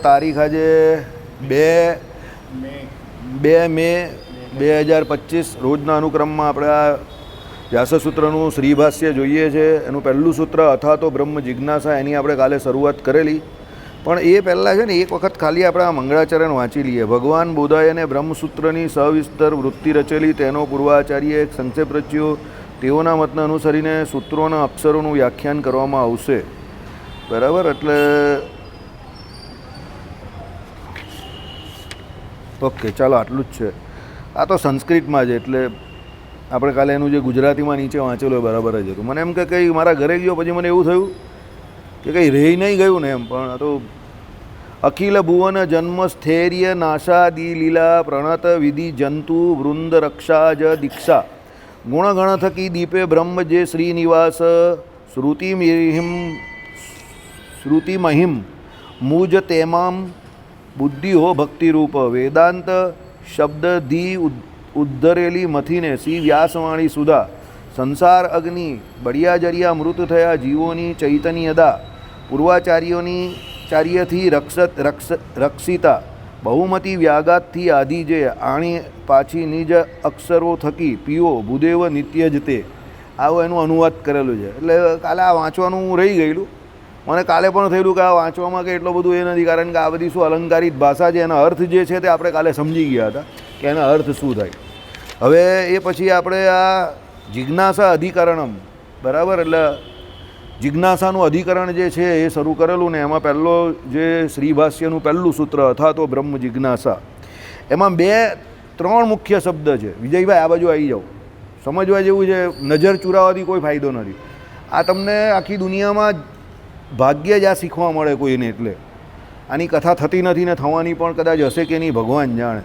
તારીખ આજે 2 મે 2025 રોજના અનુક્રમમાં આપણે આ વ્યાસસૂત્રનું શ્રીભાષ્ય જોઈએ છે. એનું પહેલું સૂત્ર અથવા તો બ્રહ્મ જિજ્ઞાસા, એની આપણે કાલે શરૂઆત કરેલી. પણ એ પહેલાં છે ને એક વખત ખાલી આપણે આ મંગળાચરણ વાંચી લઈએ. ભગવાન બોધાયને બ્રહ્મસૂત્રની સવિસ્તર વૃત્તિ રચેલી, તેનો પૂર્વાચાર્ય એક સંક્ષેપ રચ્યો. તેઓના મતને અનુસરીને સૂત્રોના અક્ષરોનું વ્યાખ્યાન કરવામાં આવશે. બરાબર, એટલે ઓકે, ચાલો આટલું જ છે. આ તો સંસ્કૃતમાં છે, એટલે આપણે કાલે એનું જે ગુજરાતીમાં નીચે વાંચેલું હોય બરાબર જ હતું. મને એમ કે કંઈ મારા ઘરે ગયો પછી મને એવું થયું કે કંઈ રહી નહીં ગયું ને એમ. પણ આ તો અખિલ ભુવન જન્મ સ્થૈર્ય નાશાદિ લીલા પ્રણત વિધિ જંતુ વૃંદ રક્ષા જ દીક્ષા ગુણગણ થકી દીપે બ્રહ્મ જે શ્રીનિવાસ શ્રુતિમહિમ મુજ તેમામ બુદ્ધિ હો ભક્તિરૂપ વેદાંત શબ્દ ધી ઉદ્ધરેલી મથીને શ્રી વ્યાસવાણી સુધા સંસાર અગ્નિ બળિયા જરિયા મૃત થયા જીવોની ચૈતન્ય અદા પૂર્વાચાર્યોની ચાર્યથી રક્ષિતા બહુમતી વ્યાઘાતથી આદિ જે આણી પાછી નિજ અક્ષરો થકી પીઓ ભૂદેવ નિત્ય જ તે. આવું એનું અનુવાદ કરેલું છે. એટલે કાલે આ વાંચવાનું રહી ગયેલું. મને કાલે પણ થયેલું કે આ વાંચવામાં કે એટલું બધું એ નથી, કારણ કે આ બધી શું અલંકારિત ભાષા છે, એના અર્થ જે છે તે આપણે કાલે સમજી ગયા હતા કે એના અર્થ શું થાય. હવે એ પછી આપણે આ જિજ્ઞાસા અધિકરણમ, બરાબર, એટલે જિજ્ઞાસાનું અધિકરણ જે છે એ શરૂ કરેલું ને એમાં પહેલો જે શ્રીભાષ્યનું પહેલું સૂત્ર અથવા તો બ્રહ્મ જિજ્ઞાસા, એમાં 3 મુખ્ય શબ્દ છે. વિજયભાઈ આ બાજુ આવી જાઓ, સમજવા જેવું છે. નજર ચુરાવવાથી કોઈ ફાયદો નથી. આ તમને આખી દુનિયામાં ભાગ્ય જ આ શીખવા મળે કોઈને. એટલે આની કથા થતી નથી ને થવાની પણ કદાચ હશે કે નહીં ભગવાન જાણે.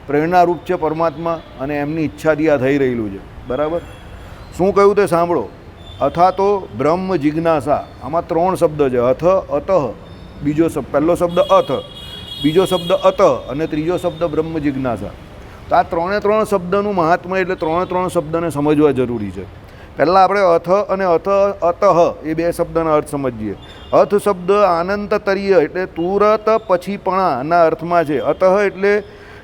પ્રેરણારૂપ છે પરમાત્મા અને એમની ઈચ્છાથી આ થઈ રહેલું છે. બરાબર, શું કહ્યું તે સાંભળો. અથવા તો બ્રહ્મ જિજ્ઞાસા, આમાં 3 શબ્દ છે. અથ, અતઃ, બીજો શબ્દ, પહેલો શબ્દ અથ, બીજો શબ્દ અત અને ત્રીજો શબ્દ બ્રહ્મ જિજ્ઞાસા. તો આ 3 શબ્દનું મહાત્મ્ય, એટલે 3 શબ્દને સમજવા જરૂરી છે. પહેલાં આપણે અથ અને અતઃ એ 2 શબ્દના અર્થ સમજીએ. અથ શબ્દ આનંતતરીય એટલે તુરત પછીપણાના અર્થમાં છે. અતઃ એટલે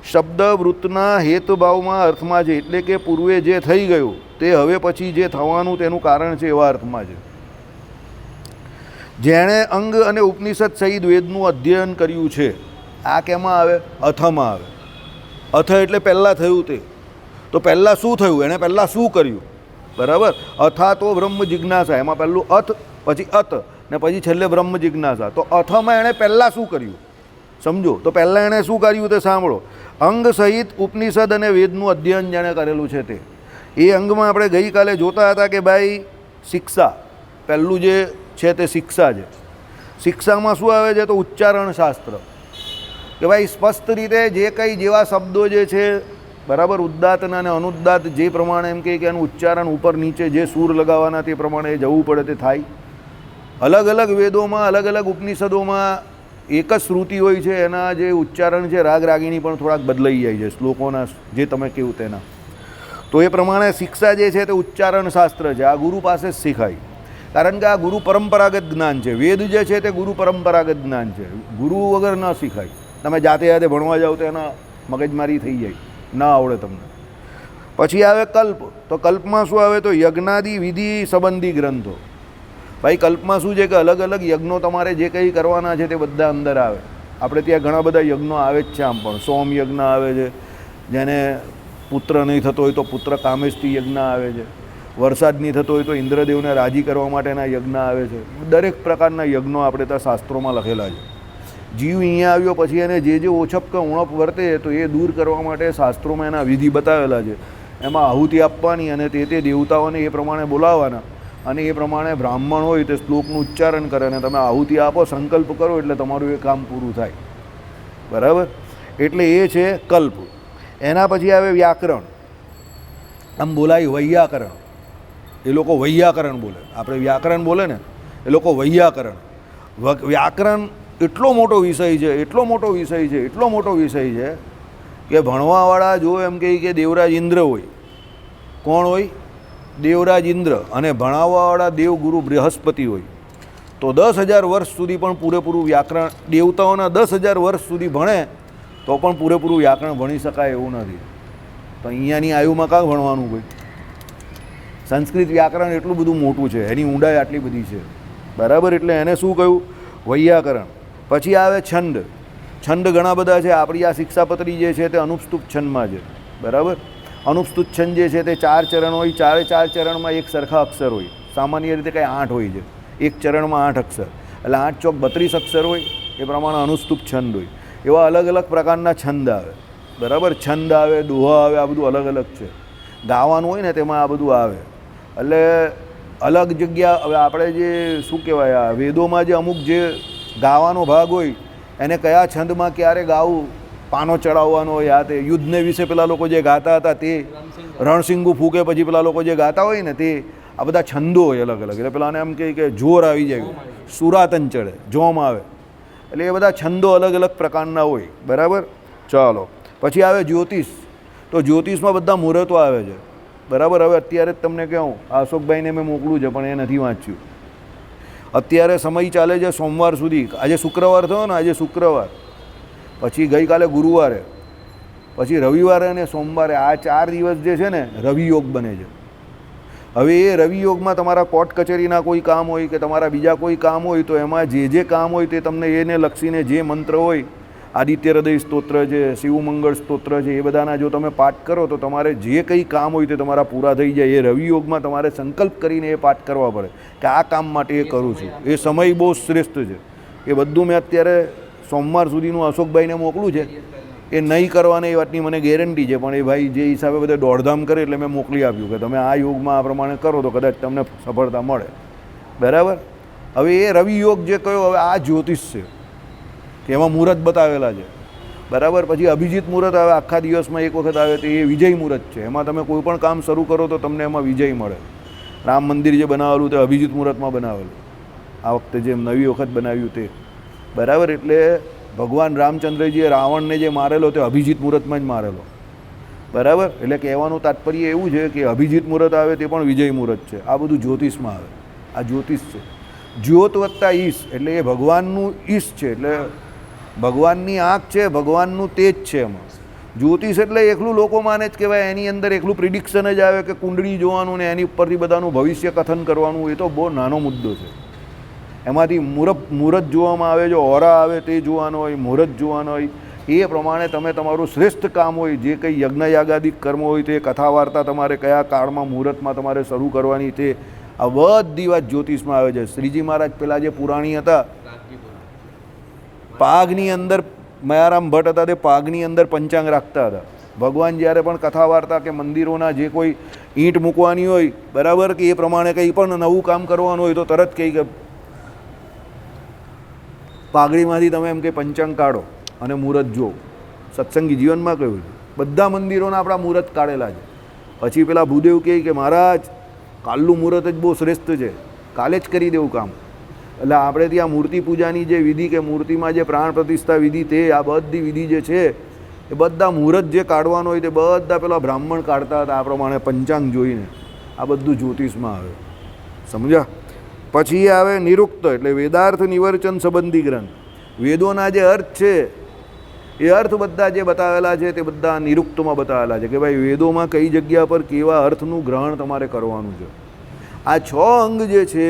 શબ્દ વૃત્તના હેતુભાવમાં અર્થમાં છે, એટલે કે પૂર્વે જે થઈ ગયું તે હવે પછી જે થવાનું તેનું કારણ છે એવા અર્થમાં છે. જેણે અંગ અને ઉપનિષદ સહિત વેદનું અધ્યયન કર્યું છે, આ કેમાં આવે? અથમાં આવે. અથ એટલે પહેલાં થયું તે. તો પહેલાં શું થયું, એણે પહેલાં શું કર્યું? બરાબર, અથા તો બ્રહ્મ જિજ્ઞાસા, એમાં પહેલું અથ, પછી અત ને પછી છેલ્લે બ્રહ્મ જિજ્ઞાસા. તો અથમાં એણે પહેલાં શું કર્યું સમજો. તો પહેલાં એણે શું કર્યું તે સાંભળો. અંગ સહિત ઉપનિષદ અને વેદનું અધ્યયન જેણે કરેલું છે તે. એ અંગમાં આપણે ગઈકાલે જોતા હતા કે ભાઈ શિક્ષા, પહેલું જે છે તે શિક્ષા છે. શિક્ષામાં શું આવે છે? તો ઉચ્ચારણ શાસ્ત્ર, કે ભાઈ સ્પષ્ટ રીતે જે કંઈ જેવા શબ્દો જે છે, બરાબર, ઉદ્દાતના અને અનુદ્દાત જે પ્રમાણે એમ કે એનું ઉચ્ચારણ ઉપર નીચે જે સૂર લગાવવાના તે પ્રમાણે જવું પડે તે થાય. અલગ અલગ વેદોમાં, અલગ અલગ ઉપનિષદોમાં એક જ શ્રુતિ હોય છે, એના જે ઉચ્ચારણ છે રાગ રાગીણી પણ થોડાક બદલાઈ જાય છે શ્લોકોના, જે તમે કહ્યું તેના. તો એ પ્રમાણે શિક્ષા જે છે તે ઉચ્ચારણ શાસ્ત્ર છે. આ ગુરુ પાસે જ શીખાય, કારણ કે આ ગુરુ પરંપરાગત જ્ઞાન છે. વેદ જે છે તે ગુરુ પરંપરાગત જ્ઞાન છે, ગુરુ વગર ન શીખાય. તમે જાતે જાતે ભણવા જાઓ તો એના મગજમારી થઈ જાય, ના આવડે તમને. પછી આવે કલ્પ. તો કલ્પમાં શું આવે? તો યજ્ઞાદિ વિધિ સંબંધી ગ્રંથો. ભાઈ કલ્પમાં શું છે કે અલગ અલગ યજ્ઞો તમારે જે કંઈ કરવાના છે તે બધા અંદર આવે. આપણે ત્યાં ઘણા બધા યજ્ઞો આવે જ છે. આમ પણ સોમ યજ્ઞ આવે છે, જેને પુત્ર નહીં થતો હોય તો પુત્ર કામેષ્ટિ યજ્ઞ આવે છે. વરસાદ નહીં થતો હોય તો ઇન્દ્રદેવને રાજી કરવા માટેના યજ્ઞ આવે છે. દરેક પ્રકારના યજ્ઞો આપણે ત્યાં શાસ્ત્રોમાં લખેલા છે. જીવ અહીંયા આવ્યો પછી એને જે ઓછપ કે ઉણપ વર્તે તો એ દૂર કરવા માટે શાસ્ત્રોમાં એના વિધિ બતાવેલા છે. એમાં આહુતિ આપવાની અને તે દેવતાઓને એ પ્રમાણે બોલાવવાના, અને એ પ્રમાણે બ્રાહ્મણ હોય તે શ્લોકનું ઉચ્ચારણ કરે અને તમે આહુતિ આપો, સંકલ્પ કરો એટલે તમારું એ કામ પૂરું થાય. બરાબર, એટલે એ છે કલ્પ. એના પછી આવે વ્યાકરણ. આમ બોલાય વૈયાકરણ. એ લોકો વૈયાકરણ બોલે, આપણે વ્યાકરણ બોલે ને, એ લોકો વૈયાકરણ. વ્યાકરણ એટલો મોટો વિષય છે, એટલો મોટો વિષય છે, એટલો મોટો વિષય છે કે ભણવાવાળા જો એમ કહે કે દેવરાજ ઇન્દ્ર હોય. કોણ હોય? દેવરાજ ઇન્દ્ર. અને ભણાવવાવાળા દેવગુરુ બૃહસ્પતિ હોય. તો 10,000 વર્ષ સુધી પણ પૂરેપૂરું વ્યાકરણ, દેવતાઓના 10,000 વર્ષ સુધી ભણે તો પણ પૂરેપૂરું વ્યાકરણ ભણી શકાય એવું નથી. તો અહીંયાની આયુમાં કાં ભણવાનું કોઈ? સંસ્કૃત વ્યાકરણ એટલું બધું મોટું છે, એની ઊંડાઈ આટલી બધી છે, બરાબર. એટલે એને શું કહ્યું? વૈયાકરણ. પછી આવે છંદ. છંદ ઘણા બધા છે. આપણી આ શિક્ષાપત્રી જે છે તે અનુપસ્તુપ છંદમાં છે, બરાબર. અનુપસ્તુપ છંદ જે છે તે 4 ચરણ હોય. 4 ચરણમાં એક સરખા અક્ષર હોય. સામાન્ય રીતે કંઈ 8 હોય છે, એક ચરણમાં 8 અક્ષર, એટલે 8 ચોક 32 અક્ષર હોય. એ પ્રમાણે અનુસ્તુપ છંદ હોય. એવા અલગ અલગ પ્રકારના છંદ આવે, બરાબર. છંદ આવે, દોહા આવે, આ બધું અલગ અલગ છે. ગાવાનું હોય ને તેમાં આ બધું આવે. એટલે અલગ જગ્યા. હવે આપણે જે શું કહેવાય, આ વેદોમાં જે અમુક જે ગાવાનો ભાગ હોય એને કયા છંદમાં ક્યારે ગાવું, પાનો ચડાવવાનો હોય, આ તે યુદ્ધને વિશે પેલા લોકો જે ગાતા હતા તે રણસિંગુ ફૂકે પછી પેલા લોકો જે ગાતા હોય ને તે આ બધા છંદો હોય અલગ અલગ. એટલે પેલાને એમ કહે કે જોર આવી જાય, સુરાતન ચડે, જોમ આવે. એટલે એ બધા છંદો અલગ અલગ પ્રકારના હોય, બરાબર. ચાલો પછી આવે જ્યોતિષ. તો જ્યોતિષમાં બધા મુહૂર્તો આવે છે, બરાબર. હવે અત્યારે જ તમને કહું, અશોકભાઈને મેં મોકલું છે પણ એ નથી વાંચ્યું. અત્યારે સમય ચાલે છે સોમવાર સુધી. આજે શુક્રવાર થયો ને, આજે શુક્રવાર, પછી ગઈકાલે ગુરુવારે, પછી રવિવારે અને સોમવારે, આ 4 દિવસ જે છે ને રવિ યોગ બને છે. હવે એ રવિ યોગમાં તમારા કોર્ટ કચેરીના કોઈ કામ હોય કે તમારા બીજા કોઈ કામ હોય તો એમાં જે કામ હોય તે તમને એને લક્ષીને જે મંત્ર હોય, આદિત્ય હૃદય સ્તોત્ર છે, શિવમંગળ સ્તોત્ર છે, એ બધાના જો તમે પાઠ કરો તો તમારે જે કંઈ કામ હોય તે તમારા પૂરા થઈ જાય. એ રવિ યોગમાં તમારે સંકલ્પ કરીને એ પાઠ કરવા પડે કે આ કામ માટે એ કરું છું. એ સમય બહુ શ્રેષ્ઠ છે. એ બધું મેં અત્યારે સોમવાર સુધીનું અશોકભાઈને મોકલું છે. એ નહીં કરવાની એ વાતની મને ગેરંટી છે, પણ એ ભાઈ જે હિસાબે બધે દોડધામ કરે એટલે મેં મોકલી આપ્યું કે તમે આ યોગમાં આ પ્રમાણે કરો તો કદાચ તમને સફળતા મળે, બરાબર. હવે એ રવિ યોગ જે કયો, હવે આ જ્યોતિષ છે કે એમાં મુહૂર્ત બતાવેલા છે, બરાબર. પછી અભિજીત મુહૂર્ત આવે, આખા દિવસમાં એક વખત આવે, તો એ વિજય મુહૂર્ત છે. એમાં તમે કોઈ પણ કામ શરૂ કરો તો તમને એમાં વિજય મળે. રામ મંદિર જે બનાવેલું તે અભિજીત મુહૂર્તમાં બનાવેલું, આ વખતે જે નવી વખત બનાવ્યું તે, બરાબર. એટલે ભગવાન રામચંદ્રજીએ રાવણને જે મારેલો તે અભિજીત મુહૂર્તમાં જ મારેલો, બરાબર. એટલે કહેવાનું તાત્પર્ય એવું છે કે અભિજીત મુહૂર્ત આવે તે પણ વિજય મુહૂર્ત છે. આ બધું જ્યોતિષમાં આવે. આ જ્યોતિષ છે. જ્યોત વત્તા ઈશ એટલે એ ભગવાનનું ઈશ છે, એટલે ભગવાનની આંખ છે, ભગવાનનું તેજ છે એમાં. જ્યોતિષ એટલે એકલું લોકો માને જ કહેવાય, એની અંદર એકલું પ્રિડિક્શન જ આવે કે કુંડળી જોવાનું ને એની ઉપરથી બધાનું ભવિષ્ય કથન કરવાનું. એ તો બહુ નાનો મુદ્દો છે. એમાંથી મુહૂર્ત જોવામાં આવે, જો ઓરા આવે તે જોવાનો હોય, મુહૂર્ત જોવાનો હોય. એ પ્રમાણે તમે તમારું શ્રેષ્ઠ કામ હોય, જે કંઈ યજ્ઞ યાગાદિક કર્મ હોય તે કથા વાર્તા તમારે કયા કાળમાં મુહૂર્તમાં તમારે શરૂ કરવાની, તે આ બધી વાત જ્યોતિષમાં આવે છે. શ્રીજી મહારાજ પેલા જે પુરાણી હતા, પાઘની અંદર મયારામ ભટ્ટ હતા, તે પાઘની અંદર પંચાંગ રાખતા હતા. ભગવાન જ્યારે પણ કથા વાર્તા કે મંદિરોના જે કોઈ ઈંટ મૂકવાની હોય, બરાબર, કે એ પ્રમાણે કંઈ પણ નવું કામ કરવાનું હોય તો તરત કહી કે પાઘડીમાંથી તમે એમ કે પંચાંગ કાઢો અને મુહૂર્ત જુઓ. સત્સંગી જીવનમાં કહ્યું છે, બધા મંદિરોના આપણા મુહૂર્ત કાઢેલા છે. પછી પેલા ભૂદેવ કહે કે મહારાજ કાલનું મુહૂર્ત જ બહુ શ્રેષ્ઠ છે, કાલે જ કરી દેવું કામ. એટલે આપણે ત્યાં મૂર્તિ પૂજાની જે વિધિ કે મૂર્તિમાં જે પ્રાણ પ્રતિષ્ઠા વિધિ, તે આ બધી વિધિ જે છે એ બધા મુહૂર્ત જે કાઢવાનું હોય તે બધા પેલા બ્રાહ્મણ કાઢતા હતા આ પ્રમાણે પંચાંગ જોઈને. આ બધું જ્યોતિષમાં આવે, સમજ્યા. પછી આવે નિરુક્ત એટલે વેદાર્થ નિવર્ચન સંબંધી ગ્રંથ. વેદોના જે અર્થ છે એ અર્થ બધા જે બતાવેલા છે તે બધા નિરુક્તમાં બતાવેલા છે કે ભાઈ વેદોમાં કઈ જગ્યા પર કેવા અર્થનું ગ્રહણ તમારે કરવાનું છે. આ 6 અંગ જે છે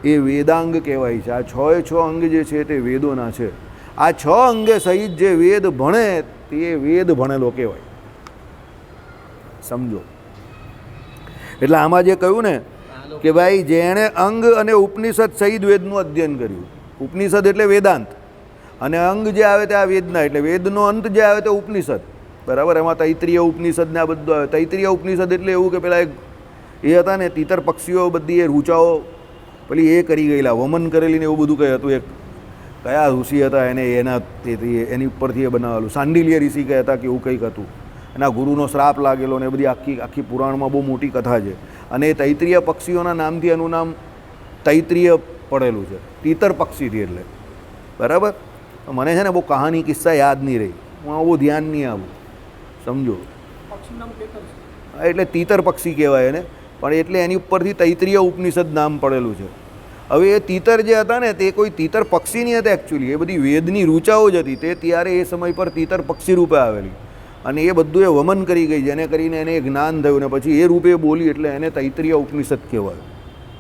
એ વેદાંગ કહેવાય છે. આ 6 અંગ જે છે તે વેદોના છે. આ 6 અંગે સહિત જે વેદ ભણે તે વેદ ભણેલો કહેવાય, સમજો. એટલે આમાં જે કહ્યું ને કે ભાઈ જેણે અંગ અને ઉપનિષદ સહિત વેદનું અધ્યયન કર્યું. ઉપનિષદ એટલે વેદાંત અને અંગ જે આવે તે આ વેદના, એટલે વેદનો અંત જે આવે તે ઉપનિષદ, બરાબર. એમાં તૈત્રીય ઉપનિષદ ને આ બધું આવે. તૈત્રીય ઉપનિષદ એટલે એવું કે પેલા એ હતા ને તીતર પક્ષીઓ બધી એ રૂચાઓ પેલી એ કરી ગયેલા, વમન કરેલી ને એવું બધું કંઈ હતું. એક કયા ઋષિ હતા એને એની ઉપરથી એ બનાવેલું. સાંડિલ્ય ઋષિ કહેતા કે એવું કંઈક હતું. એના ગુરુનો શ્રાપ લાગેલો ને એ બધી આખી પુરાણમાં બહુ મોટી કથા છે. અને એ તૈત્રીય પક્ષીઓના નામથી એનું નામ તૈત્રીય પડેલું છે, તીતર પક્ષીથી, એટલે બરાબર. મને છે ને બહુ કહાની કિસ્સા યાદ નહીં રહી, હું બહુ ધ્યાન નહીં આવું, સમજો. એટલે તીતર પક્ષી કહેવાય એને, પણ એટલે એની ઉપરથી તૈત્રીય ઉપનિષદ નામ પડેલું છે. હવે એ તીતર જે હતા ને તે કોઈ તીતર પક્ષી નહીં હતા એકચ્યુઅલી, એ બધી વેદની રૂચાઓ જ હતી. તે ત્યારે એ સમય પર તીતર પક્ષી રૂપે આવેલી અને એ બધું એ વમન કરી ગઈ, જેને કરીને એને જ્ઞાન થયું ને પછી એ રૂપે બોલી એટલે એને તૈત્રીય ઉપનિષદ કહેવાય.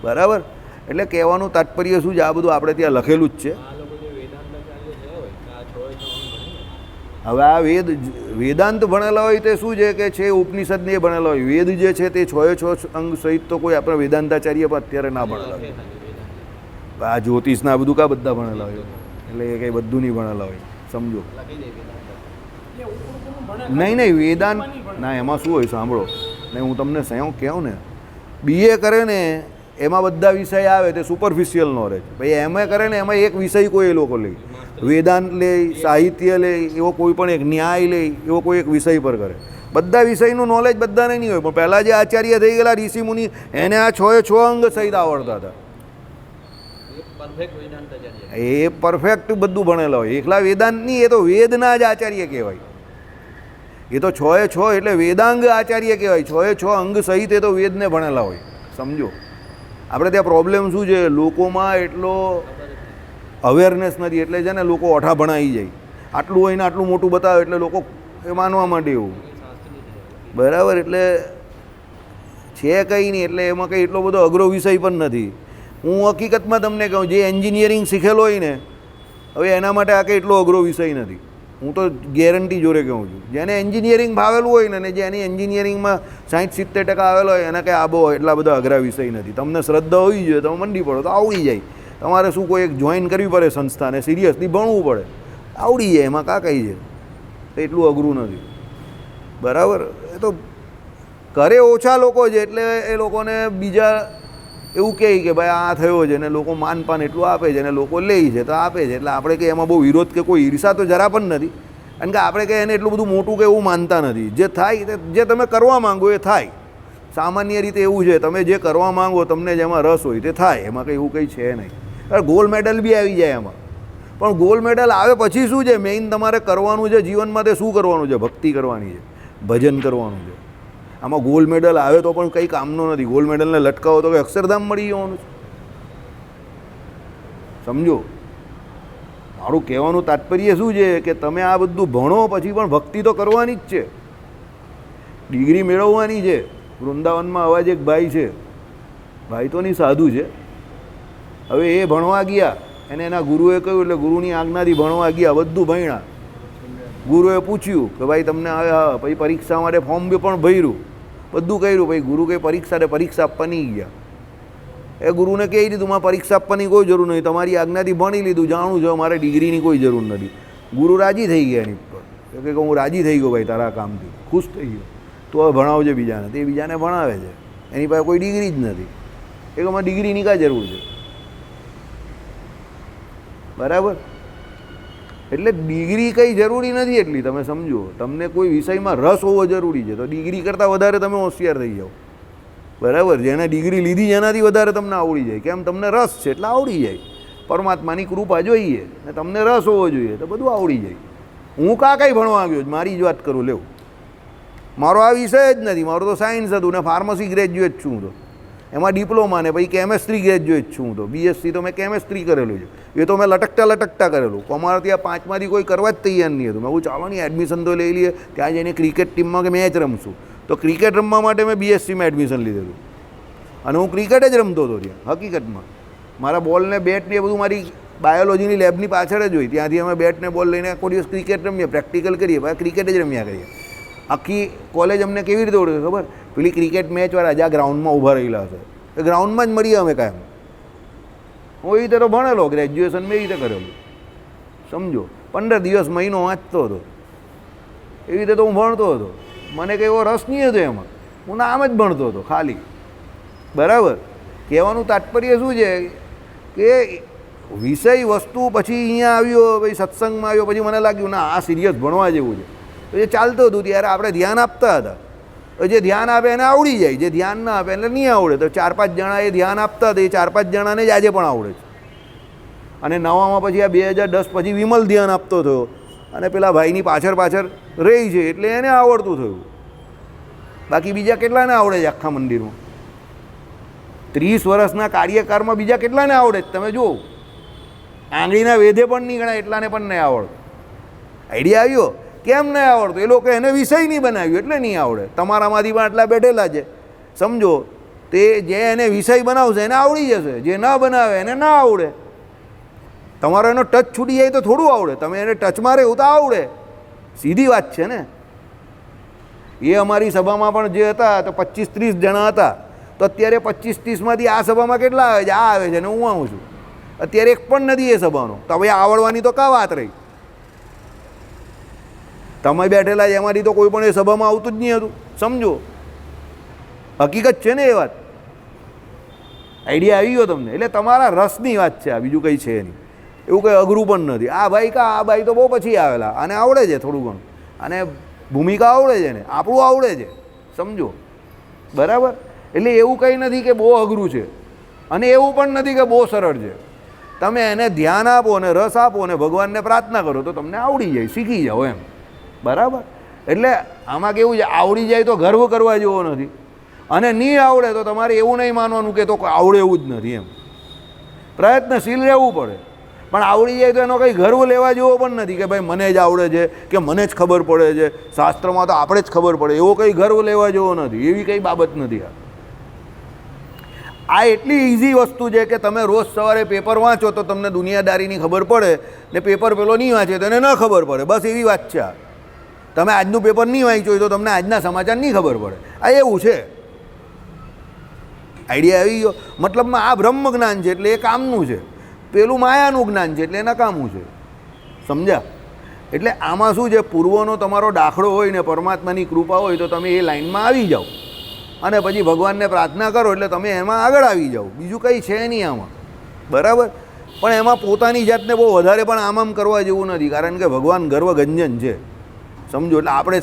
બરાબર? એટલે કહેવાનું તાત્પર્ય શું છે, આ બધું આપણે ત્યાં લખેલું જ છે. હવે આ વેદાંત ભણેલા હોય તે શું છે કે છે ઉપનિષદને એ ભણેલા હોય. વેદ જે છે તે 6 અંગ સહિત તો કોઈ આપણે વેદાંતાચાર્ય પણ અત્યારે ના ભણેલા હોય. આ જ્યોતિષના બધું કા બધા ભણેલા હોય, એટલે એ કંઈ બધું નહીં ભણેલા હોય, સમજો. નહીં વેદાંત ના, એમાં શું હોય સાંભળો ને, હું તમને સંયોગ કહું ને, BA કરે ને એમાં બધા વિષય આવે તે સુપરફિશિયલ નોલેજ. ભાઈ એમએ કરે ને એમાં એક વિષય કોઈ એ લોકો લે, વેદાંત લે, સાહિત્ય લે, એવો કોઈ પણ એક ન્યાય લે, એવો કોઈ એક વિષય પર કરે. બધા વિષયનું નોલેજ બધાને નહીં હોય, પણ પહેલાં જે આચાર્ય થઈ ગયેલા ઋષિ મુનિ એને આ 6 અંગ સહિત આવડતા હતા. એ પરફેક્ટ બધું ભણેલા હોય. એકલા વેદાંત નહીં, એ તો વેદના જ આચાર્ય કહેવાય. એ તો 6 એટલે વેદાંગ આચાર્ય કહેવાય. 6 અંગ સહિત એ તો વેદને ભણેલા હોય, સમજો. આપણે ત્યાં પ્રોબ્લેમ શું છે, લોકોમાં એટલો અવેરનેસ નથી, એટલે છે ને લોકો ઓઠા ભણાઈ જાય. આટલું હોય ને આટલું મોટું બતાવે એટલે લોકો એ માનવા માંડે એવું. બરાબર? એટલે છે કંઈ નહીં, એટલે એમાં કંઈ એટલો બધો અઘરો વિષય પણ નથી. હું હકીકતમાં તમને કહું, જે એન્જિનિયરિંગ શીખેલો હોય ને, હવે એના માટે આ કંઈ એટલો અઘરો વિષય નથી. હું તો ગેરંટી જોડે કહું છું. જેને એન્જિનિયરિંગ ભાવેલું હોય ને, જેની એન્જિનિયરિંગમાં 60-70% આવેલો હોય એને કંઈ આબો એટલા બધા અઘરા વિષય નથી. તમને શ્રદ્ધા હોવી જોઈએ, તમે મંડી પડો તો આવડી જાય. તમારે શું કોઈ એક જોઈન કરવી પડે સંસ્થાને, સિરિયસલી ભણવું પડે, આવડી જાય. એમાં કાં કંઈ છે, તો એટલું અઘરું નથી. બરાબર? એ તો કરે ઓછા લોકો છે એટલે એ લોકોને બીજા એવું કહે કે ભાઈ આ થયો છે ને લોકો માનપાન એટલું આપે છે ને લોકો લે છે તો આપે છે, એટલે આપણે કંઈ એમાં બહુ વિરોધ કે કોઈ ઈર્ષા તો જરા પણ નથી. કારણ કે આપણે કંઈ એને એટલું બધું મોટું કે એવું માનતા નથી. જે થાય જે તમે કરવા માંગો એ થાય. સામાન્ય રીતે એવું છે, તમે જે કરવા માંગો તમને જેમાં રસ હોય તે થાય, એમાં કંઈ એવું કંઈ છે નહીં. ગોલ્ડ મેડલ બી આવી જાય એમાં, પણ ગોલ્ડ મેડલ આવે પછી શું છે, મેઇન તમારે કરવાનું છે જીવનમાં તે શું કરવાનું છે, ભક્તિ કરવાની છે, ભજન કરવાનું છે. આમાં ગોલ્ડ મેડલ આવે તો પણ કંઈ કામનો નથી. ગોલ્ડ મેડલને લટકાવો તો કે અક્ષરધામ મળી જવાનું છે, સમજો. મારું કહેવાનું તાત્પર્ય શું છે કે તમે આ બધું ભણો પછી પણ ભક્તિ તો કરવાની જ છે, ડિગ્રી મેળવવાની છે. વૃંદાવનમાં આવા જ એક ભાઈ છે, ભાઈ તો નહીં સાધુ છે. હવે એ ભણવા ગયા અને એના ગુરુએ કહ્યું, એટલે ગુરુની આજ્ઞાથી ભણવા ગયા, બધું ભણ્યા. ગુરુએ પૂછ્યું કે ભાઈ તમને હવે હા, પછી પરીક્ષા માટે ફોર્મ બી પણ ભર્યું, બધું કર્યું. ભાઈ ગુરુ કંઈ પરીક્ષા આપવા નહીં ગયા. એ ગુરુને કહી દીધું મારે પરીક્ષા આપવાની કોઈ જરૂર નહીં, તમારી આજ્ઞાથી ભણી લીધું, જાણું છું, મારે ડિગ્રીની કોઈ જરૂર નથી. ગુરુ રાજી થઈ ગયા એની પર, કે હું રાજી થઈ ગયો ભાઈ તારા કામથી, ખુશ થઈ ગયો, તો હવે ભણાવજે બીજાને. તે બીજાને ભણાવે છે, એની પાસે કોઈ ડિગ્રી જ નથી. એ કે મારે ડિગ્રીની કાં જરૂર છે? બરાબર? એટલે ડિગ્રી કંઈ જરૂરી નથી એટલી, તમે સમજો. તમને કોઈ વિષયમાં રસ હોવો જરૂરી છે, તો ડિગ્રી કરતાં વધારે તમે હોશિયાર થઈ જાઓ. બરાબર? જેને ડિગ્રી લીધી એનાથી વધારે તમને આવડી જાય. કેમ? તમને રસ છે એટલે આવડી જાય. પરમાત્માની કૃપા જોઈએ ને તમને રસ હોવો જોઈએ તો બધું આવડી જાય. હું કંઈ ભણવા આવ્યો છું, મારી જ વાત કરું. લેવું, મારો આ વિષય જ નથી. મારું તો સાયન્સ હતું ને ફાર્મસી ગ્રેજ્યુએટ છું હું તો, એમાં ડિપ્લોમા ને પછી કેમેસ્ટ્રી ગ્રેજ્યુએટ છું હું તો. BSc તો મેં કેમેસ્ટ્રી કરેલું છે, એ તો મેં લટકતા કરેલું. અમારે ત્યાં 5માંથી કોઈ કરવા જ તૈયાર નહીં હતું. મેં હું ચાલો નહીં એડમિશન તો લઈ લઈએ, ત્યાં જઈને ક્રિકેટ ટીમમાં કે મેચ રમશું. તો ક્રિકેટ રમવા માટે મેં BScમાં એડમિશન લીધેલું અને હું ક્રિકેટ જ રમતો હતો ત્યાં. હકીકતમાં મારા બોલ ને બેટ ને એ બધું મારી બાયોલોજીની લેબની પાછળ જ હોય. ત્યાંથી અમે બેટ ને બોલ લઈને આખો દિવસ ક્રિકેટ રમીએ, પ્રેક્ટિકલ કરીએ, ભાઈ ક્રિકેટ જ રમ્યા કરીએ. આખી કોલેજ અમને કેવી રીતે ઓળખે ખબર? પેલી ક્રિકેટ મેચવાળા જ્યાં ગ્રાઉન્ડમાં ઊભા રહેલા હશે એ ગ્રાઉન્ડમાં જ મળીએ અમે કાયમ. હું એવી રીતે તો ભણેલો, ગ્રેજ્યુએશન મેં એવી રીતે કરેલું, સમજો. 15 દિવસ મહિનો વાંચતો હતો, એવી રીતે તો હું ભણતો હતો. મને કંઈ એવો રસ નહીં હતો એમાં, હું નામ જ ભણતો હતો ખાલી. બરાબર? કહેવાનું તાત્પર્ય શું છે કે વિષય વસ્તુ પછી અહીંયા આવ્યો, પછી સત્સંગમાં આવ્યો, પછી મને લાગ્યું ના આ સિરિયસ ભણવા જેવું છે. તો જે ચાલતું હતું ત્યારે આપણે ધ્યાન આપતા હતા. તો જે ધ્યાન આપે એને આવડી જાય, જે ધ્યાન ના આપે એટલે નહીં આવડે. તો 4-5 જણા એ ધ્યાન આપતા હતા, એ 4-5 જણાને જ આજે પણ આવડે છે. અને નવામાં પછી આ 2010 પછી વિમલ ધ્યાન આપતો થયો અને પેલા ભાઈની પાછળ રહી છે એટલે એને આવડતું થયું. બાકી બીજા કેટલાને આવડે છે આખા મંદિરમાં? 30 વર્ષના કાર્યકાળમાં બીજા કેટલાને આવડે તમે જુઓ, આંગળીના વેધે પણ નહીં ગણાય એટલાને પણ નહીં આવડતું. આઈડિયા આવ્યો? કેમ નહીં આવડતું? એ લોકો એને વિષય નહીં બનાવ્યું એટલે નહીં આવડે. તમારામાંથી પણ આટલા બેઠેલા છે, સમજો, તે જે એને વિષય બનાવશે એને આવડી જશે, જે ના બનાવે એને ના આવડે. તમારો એનો ટચ છૂટી જાય તો થોડું આવડે, તમે એને ટચમાં રહેવું તો આવડે. સીધી વાત છે ને. એ અમારી સભામાં પણ જે હતા તો 25-30 જણા હતા, તો અત્યારે 25-30માંથી આ સભામાં કેટલા આવે છે? આ આવે છે ને હું આવું છું. અત્યારે એક પણ નથી એ સભાનો. તો ભાઈ આવડવાની તો કા વાત રહી? તમે બેઠેલા છે એમાંથી તો કોઈ પણ એ સભામાં આવતું જ નહીં હતું, સમજો. હકીકત છે ને એ વાત. આઈડિયા આવી ગયો તમને? એટલે તમારા રસની વાત છે આ, બીજું કંઈ છે નહીં. એવું કંઈ અઘરું પણ નથી. આ ભાઈ આ ભાઈ તો બહુ પછી આવેલા, અને આવડે છે થોડું ઘણું, અને ભૂમિકા આવડે છે ને, આપણું આવડે છે, સમજો, બરાબર. એટલે એવું કંઈ નથી કે બહુ અઘરું છે, અને એવું પણ નથી કે બહુ સરળ છે. તમે એને ધ્યાન આપો અને રસ આપો અને ભગવાનને પ્રાર્થના કરો તો તમને આવડી જાય, શીખી જાઓ એમ, બરાબર. એટલે આમાં કેવું છે, આવડી જાય તો ગર્વ કરવા જેવો નથી, અને નહીં આવડે તો તમારે એવું નહીં માનવાનું કે તો આવડે એવું જ નથી એમ. પ્રયત્નશીલ રહેવું પડે, પણ આવડી જાય તો એનો કંઈ ગર્વ લેવા જેવો પણ નથી કે ભાઈ મને જ આવડે છે કે મને જ ખબર પડે છે, શાસ્ત્રમાં તો આપણે જ ખબર પડે, એવો કંઈ ગર્વ લેવા જેવો નથી. એવી કંઈ બાબત નથી. આ એટલી ઇઝી વસ્તુ છે કે તમે રોજ સવારે પેપર વાંચો તો તમને દુનિયાદારીની ખબર પડે, ને પેપર પેલો નહીં વાંચે તો એને ન ખબર પડે. બસ એવી વાત છે. તમે આજનું પેપર નહીં વાંચ્યું હોય તો તમને આજના સમાચાર નહીં ખબર પડે. આ એવું છે. આઈડિયા આવી ગયો? મતલબમાં આ બ્રહ્મ જ્ઞાન છે એટલે એ કામનું છે, પેલું માયાનું જ્ઞાન છે એટલે એ નકામું છે, સમજ્યા? એટલે આમાં શું છે, પૂર્વનો તમારો દાખલો હોય ને પરમાત્માની કૃપા હોય તો તમે એ લાઈનમાં આવી જાઓ, અને પછી ભગવાનને પ્રાર્થના કરો એટલે તમે એમાં આગળ આવી જાઓ. બીજું કંઈ છે નહીં આમાં, બરાબર. પણ એમાં પોતાની જાતને બહુ વધારે પણ આમ કરવા જેવું નથી, કારણ કે ભગવાન ગર્વગંજન છે, સમજો. એટલે આપણે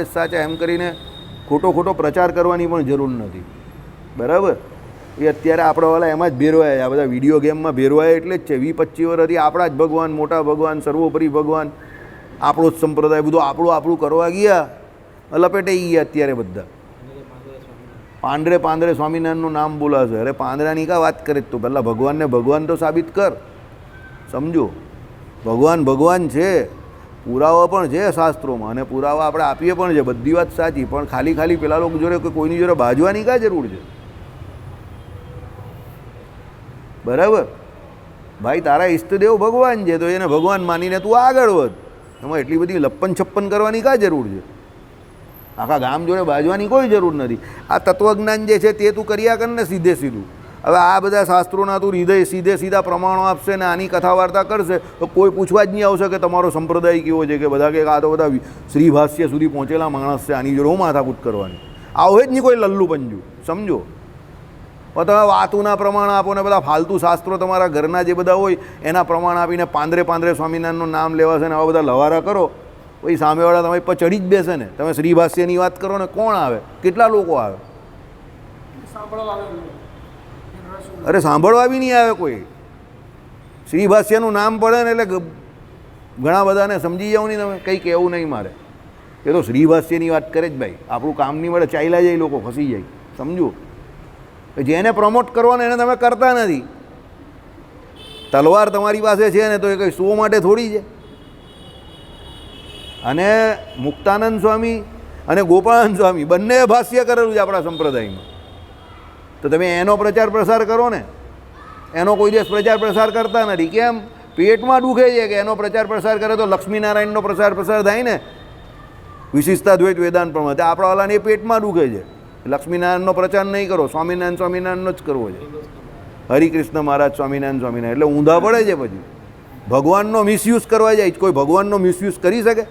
જ સાચા એમ કરીને ખોટો પ્રચાર કરવાની પણ જરૂર નથી, બરાબર. એ અત્યારે આપણાવાળા એમાં જ ભેરવાયા, આ બધા વિડીયો ગેમમાં ભેરવાયા એટલે જ છે. 20-25 વર્ષથી આપણા જ ભગવાન, મોટા ભગવાન, સર્વોપરી ભગવાન, આપણો જ સંપ્રદાય, બધું આપણું કરવા ગયા, લપેટાઈ ગયા અત્યારે બધા. પાંદરે સ્વામિનારાયણનું નામ બોલાશે. અરે પાંદરાની કા વાત કરે તો પહેલાં ભગવાનને ભગવાન તો સાબિત કર, સમજો. ભગવાન છે, પુરાવા પણ છે શાસ્ત્રોમાં, અને પુરાવા આપણે આપીએ પણ છે, બધી વાત સાચી. પણ ખાલી પેલા લોકો જોડે કોઈની જોડે બાજવાની કાં જરૂર છે? બરાબર. ભાઈ તારા ઈષ્ટદેવ ભગવાન છે તો એને ભગવાન માનીને તું આગળ વધ. એમાં એટલી બધી લપ્પન છપ્પન કરવાની કાં જરૂર છે? આખા ગામ જોડે બાજવાની કોઈ જરૂર નથી. આ તત્વજ્ઞાન જે છે તે તું કર્યા કર ને સીધું. હવે આ બધા શાસ્ત્રોના તું હૃદય સીધા પ્રમાણો આપશે ને આની કથા વાર્તા કરશે તો કોઈ પૂછવા જ નહીં આવશે કે તમારો સંપ્રદાય કેવો છે, કે બધા કે આ તો બધા શ્રીભાષ્ય સુધી પહોંચેલા માણસ છે, આની જોડે હું માથાકૂટ કરવાની. આવે જ નહીં કોઈ લલ્લુ પંજુ, સમજો. પણ તમે વાતુના પ્રમાણ આપો ને બધા ફાલતુ શાસ્ત્રો તમારા ઘરના જે બધા હોય એના પ્રમાણ આપીને પાંદરે સ્વામિનારાયણનું નામ લેવાશે ને આવા બધા લવારા કરો, પછી સામેવાળા તમારી પર ચડી જ બેસે ને. તમે શ્રીભાષ્યની વાત કરો ને કોણ આવે? કેટલા લોકો આવે? અરે સાંભળવા બી નહીં આવે કોઈ. શ્રીભાષ્યનું નામ પડે ને એટલે ઘણા બધાને સમજી જાવ નહીં તમે, કંઈ કહેવું નહીં મારે. એ તો શ્રીભાષ્યની વાત કરે જ ભાઈ, આપણું કામ નહીં મળે, ચાલ્યા જાય લોકો, ફસી જાય, સમજો. જેને પ્રમોટ કરવાનો એને તમે કરતા નથી. તલવાર તમારી પાસે છે ને તો એ કંઈ શો માટે થોડી છે. અને મુક્તાનંદ સ્વામી અને ગોપાળાનંદ સ્વામી બંને ભાષ્ય કરેલું છે આપણા સંપ્રદાયમાં. તો તમે એનો પ્રચાર પ્રસાર કરો ને. એનો કોઈ દિવસ પ્રચાર પ્રસાર કરતા નથી. કેમ? પેટમાં દુખે છે કે એનો પ્રચાર પ્રસાર કરે તો લક્ષ્મીનારાયણનો પ્રચાર પ્રસાર થાય ને, વિશિષ્ટા દ્વૈત વેદાંત પ્રમાણે. તે આપણાવાળાને એ પેટમાં દુખે છે. લક્ષ્મીનારાયણનો પ્રચાર નહીં કરો, સ્વામિનારાયણનો જ કરવો છે. હરિકૃષ્ણ મહારાજ સ્વામિનારાયણ. એટલે ઊંધા પડે છે. પછી ભગવાનનો મિસયુઝ કરવા જાય. કોઈ ભગવાનનો મિસયુઝ કરી શકે?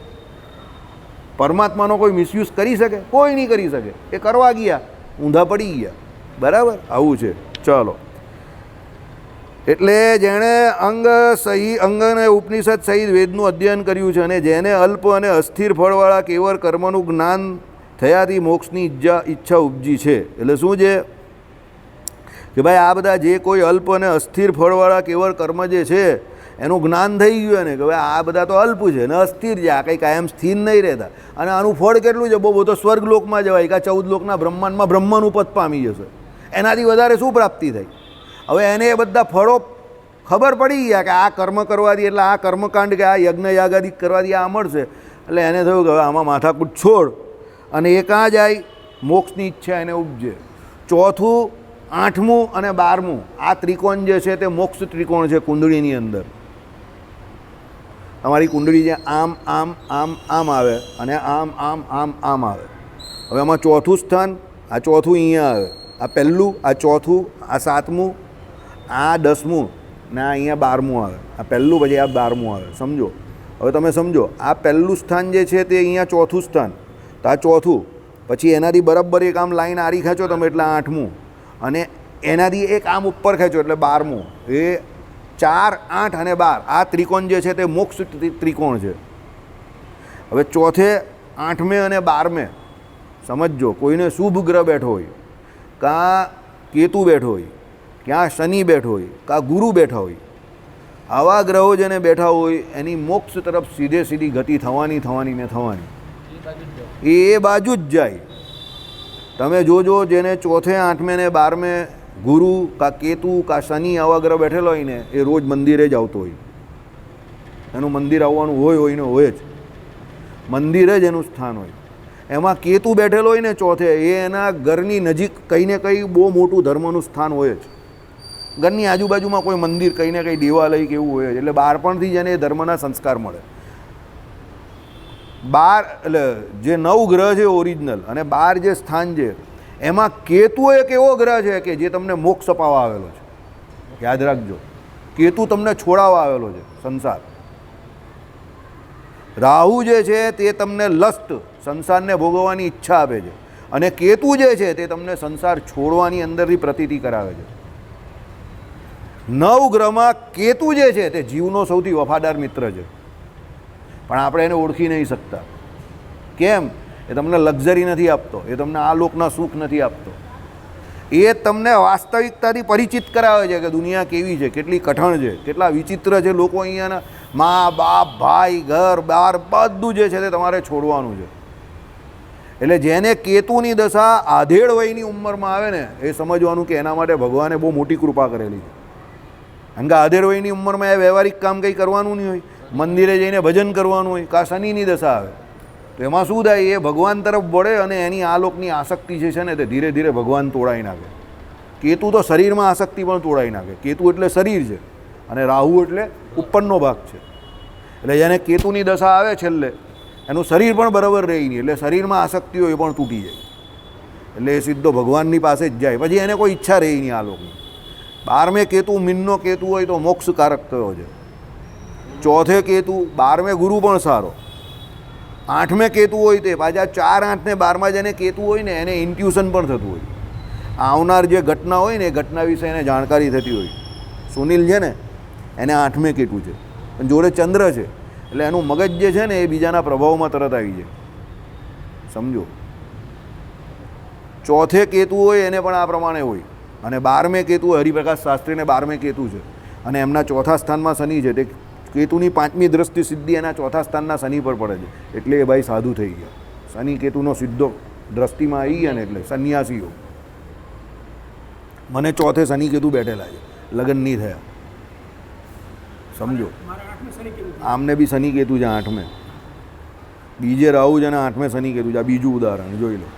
પરમાત્માનો કોઈ મિસયુઝ કરી શકે? કોઈ નહીં કરી શકે. એ કરવા ગયા, ઊંધા પડી ગયા, બરાબર. આવું છે. ચાલો, એટલે જેણે અંગ અને ઉપનિષદ સહિત વેદનું અધ્યયન કર્યું છે અને જેને અલ્પ અને અસ્થિર ફળવાળા કેવળ કર્મનું જ્ઞાન થયાથી મોક્ષની ઈચ્છા ઉપજી છે. એટલે શું છે કે ભાઈ આ બધા જે કોઈ અલ્પ અને અસ્થિર ફળવાળા કેવળ કર્મ જે છે એનું જ્ઞાન થઈ ગયું ને કે ભાઈ આ બધા તો અલ્પ છે ને અસ્થિર છે, આ કંઈ કાયમ સ્થિર નહીં રહેતા, અને આનું ફળ કેટલું છે, બહુ બધો સ્વર્ગ લોકમાં જવાય, કાં 14 લોકના બ્રહ્માંડમાં બ્રહ્મનું પદ પામી જશે. એનાથી વધારે શું પ્રાપ્તિ થઈ? હવે એને એ બધા ફળો ખબર પડી ગયા કે આ કર્મ કરવાથી, એટલે આ કર્મકાંડ કે આ યજ્ઞ યાગાદિ કરવાથી આ મળશે. એટલે એને થયું કે હવે આમાં માથાકૂટ છોડ, અને એ કાં જાય? મોક્ષની ઈચ્છા એને ઉપજે. ચોથું, 8મું અને 12મું આ ત્રિકોણ જે છે તે મોક્ષ ત્રિકોણ છે કુંડળીની અંદર. તમારી કુંડળી જે આમ આમ આમ આમ આવે અને આમ આમ આમ આમ આવે. હવે આમાં ચોથું સ્થાન, આ ચોથું અહીંયા આવે, આ પહેલું, આ ચોથું, આ 7મું, આ 10મું ને આ અહીંયા 12મું આવે. આ પહેલું પછી આ 12મું આવે. સમજો, હવે તમે સમજો, આ પહેલું સ્થાન જે છે તે અહીંયા ચોથું સ્થાન, તો આ ચોથું, પછી એનાથી બરાબર એક આમ લાઈન આરી ખેંચો તમે એટલે 8મું, અને એનાથી એક આમ ઉપર ખેંચો એટલે 12મું. એ 4, 8 અને 12 આ ત્રિકોણ જે છે તે મોક્ષ ત્રિકોણ છે. હવે ચોથે, 8મે અને 12મે સમજો, કોઈને શુભ ગ્રહ બેઠો હોય, કાં કેતુ બેઠો હોય, ક્યાં શનિ બેઠો હોય, કાં ગુરુ બેઠા હોય, આવા ગ્રહો જેને બેઠા હોય એની મોક્ષ તરફ સીધે સીધી ગતિ થવાની ને થવાની, એ બાજુ જ જાય. તમે જોજો જેને ચોથે, 8મે ને 12મે ગુરુ કાં કેતુ કાં શનિ આવા ગ્રહ બેઠેલો હોય ને એ રોજ મંદિરે જ આવતો હોય. એનું મંદિર આવવાનું હોય ને હોય જ, મંદિર જ એનું સ્થાન હોય. એમાં કેતુ બેઠેલો હોય ને ચોથે, એ એના ઘરની નજીક કંઈ ને કંઈ બહુ મોટું ધર્મનું સ્થાન હોય જ. ઘરની આજુબાજુમાં કોઈ મંદિર, કંઈ ને કંઈ દેવાલય કે એવું હોય જ. એટલે બાળપણથી જ એને એ ધર્મના સંસ્કાર મળે. 12 એટલે જે 9 ગ્રહ છે ઓરિજિનલ, અને 12 જે સ્થાન છે એમાં કેતુ એક એવો ગ્રહ છે કે જે તમને મોક્ષ અપાવવા આવેલો છે. યાદ રાખજો, કેતુ તમને છોડાવવા આવેલો છે સંસાર. રાહુ જે છે તે તમને લસ્ટ, સંસારને ભોગવવાની ઈચ્છા આપે છે, અને કેતુ જે છે તે તમને સંસાર છોડવાની અંદરથી પ્રતીતિ કરાવે છે. 9 ગ્રહમાં કેતુ જે છે તે જીવનો સૌથી વફાદાર મિત્ર છે, પણ આપણે એને ઓળખી નહીં શકતા. કેમ? એ તમને લક્ઝરી નથી આપતો, એ તમને આ લોકના સુખ નથી આપતો. એ તમને વાસ્તવિકતાથી પરિચિત કરાવે છે કે દુનિયા કેવી છે, કેટલી કઠણ છે, કેટલા વિચિત્ર છે લોકો. અહીંયાના મા બાપ, ભાઈ, ઘર બાર બધું જે છે તે તમારે છોડવાનું છે. એટલે જેને કેતુની દશા આધેડ વયની ઉંમરમાં આવે ને એ સમજવાનું કે એના માટે ભગવાને બહુ મોટી કૃપા કરેલી છે. કારણ કે આધેડ વયની ઉંમરમાં એ વ્યવહારિક કામ કંઈ કરવાનું નહીં હોય, મંદિરે જઈને ભજન કરવાનું હોય. કાં શનિની દશા આવે તો એમાં શું થાય? એ ભગવાન તરફ વળે અને એની આ લોકની આસક્તિ જે છે ને તે ધીરે ધીરે ભગવાન તોડાઈ નાખે. કેતુ તો શરીરમાં આસક્તિ પણ તોડાઈ નાખે. કેતુ એટલે શરીર છે અને રાહુ એટલે ઉપરનો ભાગ છે. એટલે જેને કેતુની દશા આવે છેલ્લે એનું શરીર પણ બરાબર રહે નહીં, એટલે શરીરમાં આસક્તિ હોય એ પણ તૂટી જાય. એટલે એ સીધો ભગવાનની પાસે જ જાય. પછી એને કોઈ ઈચ્છા રહી નહીં આ લોકની. 12મે કેતુ, મીનનો કેતુ હોય તો મોક્ષકારક કયો છે. ચોથે કેતુ, 12મે ગુરુ પણ સારો. 8મે કેતુ હોય તે પાછા 4, 8 ને 12માં જેને કેતુ હોય ને એને ઇન્ટ્યુશન પણ થતું હોય. આવનાર જે ઘટના હોય ને એ ઘટના વિશે એને જાણકારી થતી હોય. સુનિલ છે ને એને 8મે કેતુ છે, પણ જોડે ચંદ્ર છે, એટલે એનું મગજ જે છે ને એ બીજાના પ્રભાવમાં તરત આવી જાય. સમજો, ચોથે કેતુ હોય એને પણ આ પ્રમાણે હોય. અને 12મે કેતુ, હરિપ્રકાશ શાસ્ત્રીને 12મે કેતુ છે, અને એમના ચોથા સ્થાનમાં શનિ છે. તે કેતુની 5મી દ્રષ્ટિ સિદ્ધિ એના ચોથા સ્થાનના શનિ પર પડે છે. એટલે એ ભાઈ સાધુ થઈ ગયા. શનિ કેતુનો સીધો દ્રષ્ટિમાં આવી ગયા ને એટલે સંન્યાસીઓ. મને ચોથે શનિ કેતુ બેઠેલા છે, લગ્ન નહીં થયા. સમજો, આમને બી શનિ કેતુ છે 8મે, બીજે રાહુ છે અને 8મે શનિ કેતુ છે. આ બીજું ઉદાહરણ જોઈ લો.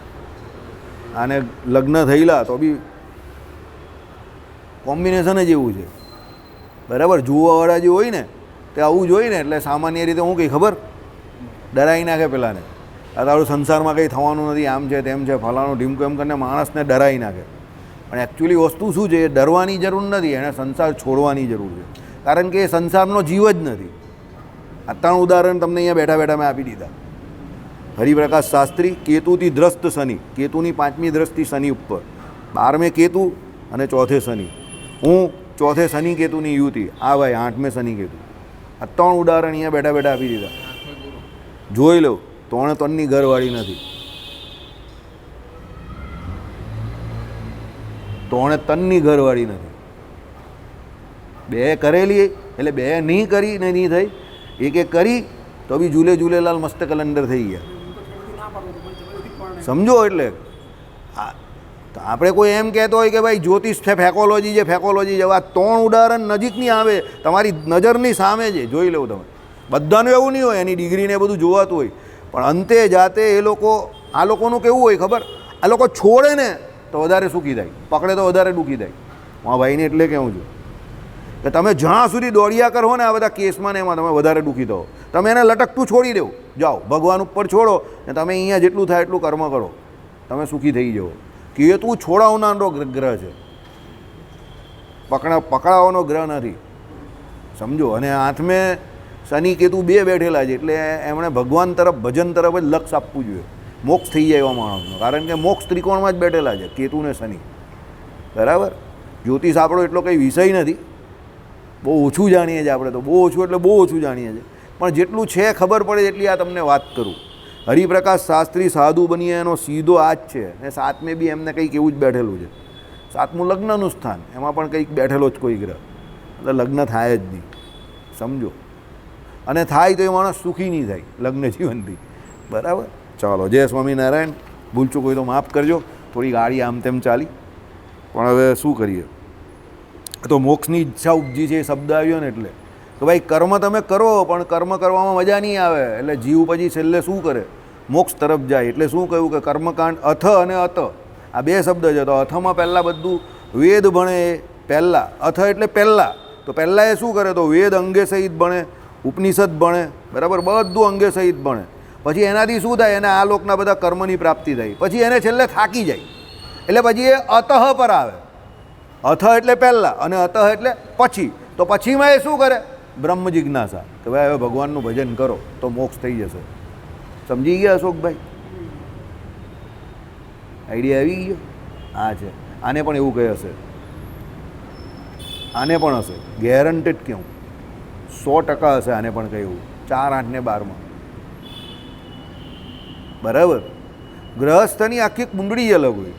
આને લગ્ન થયેલા તો બી કોમ્બિનેશન જ એવું છે. બરાબર, જોવાવાળા જે હોય ને તે આવું જોઈ ને એટલે સામાન્ય રીતે હું કંઈ ખબર ડરાવી નાખે પેલાને. આ તારું સંસારમાં કંઈ થવાનું નથી, આમ છે તેમ છે, ફલાણું ઢીમકું, એમ કરીને માણસને ડરાવી નાખે. પણ એકચ્યુઅલી વસ્તુ શું છે? એ ડરવાની જરૂર નથી, એણે સંસાર છોડવાની જરૂર છે. કારણ કે એ સંસારનો જીવ જ નથી. આ 3 ઉદાહરણ તમને અહીંયા બેઠા બેઠા મેં આપી દીધા. હરિપ્રકાશ શાસ્ત્રી, કેતુથી દ્રષ્ટ શનિ, કેતુની 5મી દ્રષ્ટિ શનિ ઉપર, 12મે કેતુ અને ચોથે શનિ. હું ચોથે શનિ કેતુની યુતિ, આ ભાઈ 8મે શનિ કેતુ. આ 3 ઉદાહરણ અહીંયા બેઠા બેઠા આપી દીધા. જોઈ લો, 3 ઘરવાળી નથી. 3 ઘરવાળી નથી. 2 કરેલી એટલે 2 નહીં કરી ને નહીં થઈ. એક કરી તો બી ઝૂલે ઝૂલેલાલ મસ્ત કલંડર થઈ ગયા. સમજો, એટલે તો આપણે કોઈ એમ કહેતો હોય કે ભાઈ જ્યોતિષ છે ફેકોલોજી છે ફેકોલોજી છે, આ 3 ઉદાહરણ નજીકની આવે તમારી નજરની સામે છે, જોઈ લો તમે. બધાનું એવું નહીં હોય, એની ડિગ્રીને એ બધું જોવાતું હોય, પણ અંતે જાતે એ લોકો, આ લોકોનું કેવું હોય ખબર, આ લોકો છોડે ને તો વધારે સુખી થાય, પકડે તો વધારે દુઃખી થાય. હું આ ભાઈને એટલે કહું છું કે તમે જ્યાં સુધી દોડ્યા કરો ને આ બધા કેસમાં ને એમાં તમે વધારે દુઃખી થો. તમે એને લટકતું છોડી દો, જાઓ ભગવાન ઉપર છોડો ને તમે અહીંયા જેટલું થાય એટલું કર્મ કરો, તમે સુખી થઈ જાઓ. કેતુ છોડાવનારો ગ્રહ છે, પકડાવવાનો ગ્રહ નથી, સમજો. અને હાથમાં શનિ કેતુ 2 બેઠેલા છે, એટલે એમણે ભગવાન તરફ, ભજન તરફ જ લક્ષ આપવું જોઈએ. મોક્ષ થઈ જાય એવા માણસનો, કારણ કે મોક્ષ ત્રિકોણમાં જ બેઠેલા છે કેતુ ને શનિ. બરાબર. જ્યોતિષ આપણો એટલો કંઈ વિષય નથી, બહુ ઓછું જાણીએ છીએ આપણે તો, બહુ ઓછું એટલે બહુ ઓછું જાણીએ છીએ, પણ જેટલું છે ખબર પડે એટલી આ તમને વાત કરું. હરિપ્રકાશ શાસ્ત્રી સાધુ બનીએ એનો સીધો આ જ છે, ને 7મે બી એમને કંઈક એવું જ બેઠેલું છે. 7મું લગ્નનું સ્થાન, એમાં પણ કંઈક બેઠેલો જ કોઈ ગ્રહ, એટલે લગ્ન થાય જ નહીં, સમજો. અને થાય તો એ માણસ સુખી નહીં થાય લગ્ન જીવનથી. બરાબર. ચાલો, જય સ્વામિનારાયણ. ભૂલચું કોઈ તો માફ કરજો, થોડી ગાડી આમ તેમ ચાલી, પણ હવે શું કરીએ. તો મોક્ષની ઈચ્છા ઉપજી છે એ શબ્દ આવ્યો ને એટલે કે ભાઈ કર્મ તમે કરો, પણ કર્મ કરવામાં મજા નહીં આવે, એટલે જીવ પછી છેલ્લે શું કરે, મોક્ષ તરફ જાય. એટલે શું કહ્યું કે કર્મકાંડ અથ અને અત, આ 2 શબ્દ છે. તો અથમાં પહેલાં બધું વેદ ભણે, એ પહેલાં અથ એટલે પહેલાં. તો પહેલાં એ શું કરે, તો વેદ અંગે સહિત ભણે, ઉપનિષદ ભણે, બરાબર, બધું અંગે સહિત ભણે. પછી એનાથી શું થાય, એને આ લોકના બધા કર્મની પ્રાપ્તિ થાય. પછી એને છેલ્લે થાકી જાય, એટલે પછી એ અતઃ પર આવે. અથ એટલે પહેલાં અને અતઃ એટલે પછી. તો પછીમાં એ શું કરે, બ્રહ્મ જિજ્ઞાસા, કે ભાઈ હવે ભગવાનનું ભજન કરો તો મોક્ષ થઈ જશે. સમજી ગયા અશોકભાઈ? આઈડિયા આવી ગયો? આ છે. આને પણ એવું કહે હશે, આને પણ હશે, ગેરંટેડ કહું 100% હશે. આને પણ કહ્યું 4, 8 ને 12માં. બરાબર. ગ્રહસ્થની આખી કુંડળી અલગ હોય.